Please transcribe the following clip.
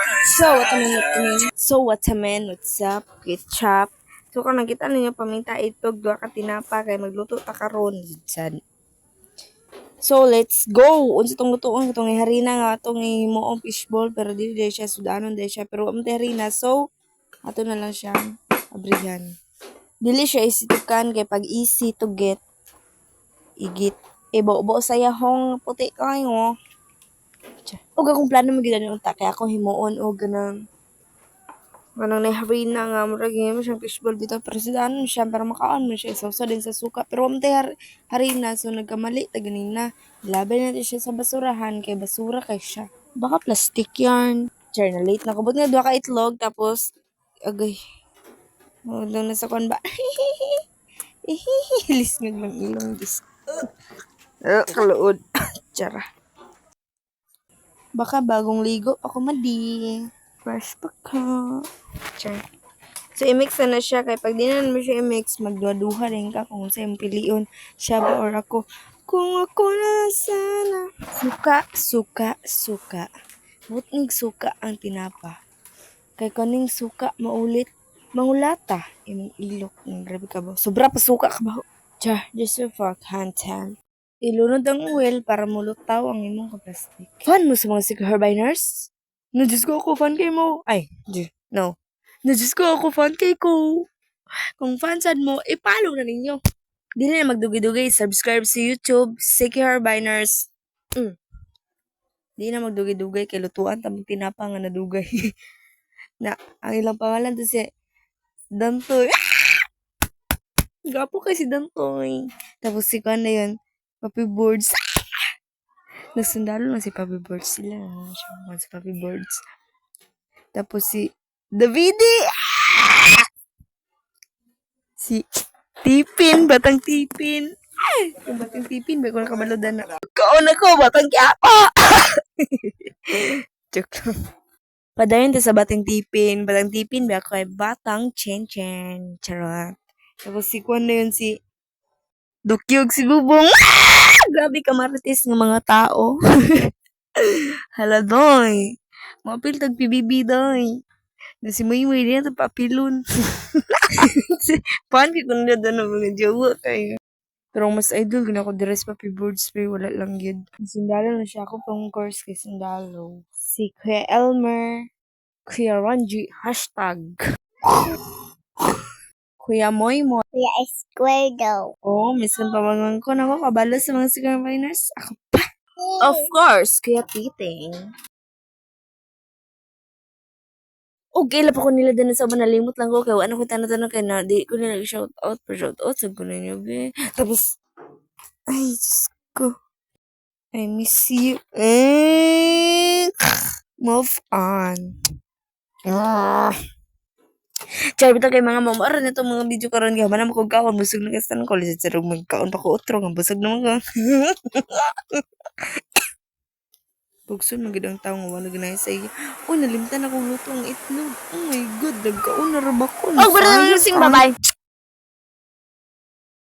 What's up? Ketchup. So, kung nakita ninyo paminta itog, dua ka tinapa, kay magluto ta karon. So, let's go! Unsa tong lutoon, itong harina nga, itong himuong fishball, pero di siya, sudanon di siya, pero ang harina. So, ato na lang siya, abrihan. Dili siya isitukan, kay pag easy to get, igit. Ibo-bo sa yahong puti kayo. O akong plano mo gina unta kaya ako himuon o ganang na harina nga murag mo siyang fishball bitaw pero sidanon siya para makaon mo siya sausa din sa suka pero amtay harina so nagkamali ta ganina laban natin siya sa basurahan kay basura kay siya baka plastic yarn na late na kubot nga duha ka itlog tapos agay lang na sa kon ba lisngag ng ilong dis kaluod tsara. Baka bagong ligo ako madi. Fresh pa ka. Char. So, i-mix na siya. Kaya pag di na mo siya i-mix, magduha-duha rin ka kung sa'yo piliun siya ba or ako. Kung ako na sana. Suka. Butnig suka ang tinapa. Kaya kaning suka maulit. Mahulata. Imong ilok. Grabe ka ba? Sobra pa suka ka ba? Char. Just for content. Ilunod ang oil para mulutaw ang imong kaplastik. Fan mo sa mga sikharbiners? No, Diyos ko ako fan kay mo. Ay, no. No, Diyos ko ako fan kay ko. Kung fansan mo, ipalo na ninyo. Dili na magdugi-dugi, subscribe sa YouTube, sikharbiners. Di na magdugi-dugi, kay lutuan tamang tinapa nga nadugay. Na, ang ilang pangalan to si Dantoy. Gapo kay si Dantoy. Tapos si Kwan na yun, Papi Boards. Nagsundalo lang si Papi Boards sila. Si Papi Boards. Tapos si Davide. Si Tipin. Batang Tipin. Yung Batang Tipin. Bago nakabalodan na. Kaon ako. Batang Quiapo. Joke lang. Padayon sa Batang Tipin. Batang Tipin. Bago ay Batang Chen Chen. Charot. Tapos si Kwan na yun si Dukyog si Bubong. Grabe ka marites ng mga tao. Hala doy. Mapil tag PBB doy. Na si Maymay din ito papilon. Paan ka kung nila doon ang mga jowa kayo. Pero mas idol, gina ko dress Papi Board Spray, wala lang yun. Sundalo na siya ako pang course kay Sundalo. Si Kuya Elmer, Kuya Ranji, hashtag. Kuya Moy Moy. Kuya Esquerdo. Oh, miskan pamangan ko na ako kabalo sa mga sikharbiners. Ako pa. Of course, Kuya Titing. Okay, lapa ko nila din sa manalimot lang ko. Kaya ano ko tanong kaya na di ko nila shout out. Per shout out, sag ko na nyo, be. Tapos, ay, Diyos ko. I miss you. Move on. Char, bita kay mga mamara na itong mga video karon kaya manam ko kaon. Busog na kasi ng college. Sarang magkaon pa ko utro. Ang busog naman ka. Bugson magidang tao nga wala ganay sa iya. Nalimtan akong luto ang itlog. Oh my god, nagkaon na rabak ko. Oh, pero sing babay.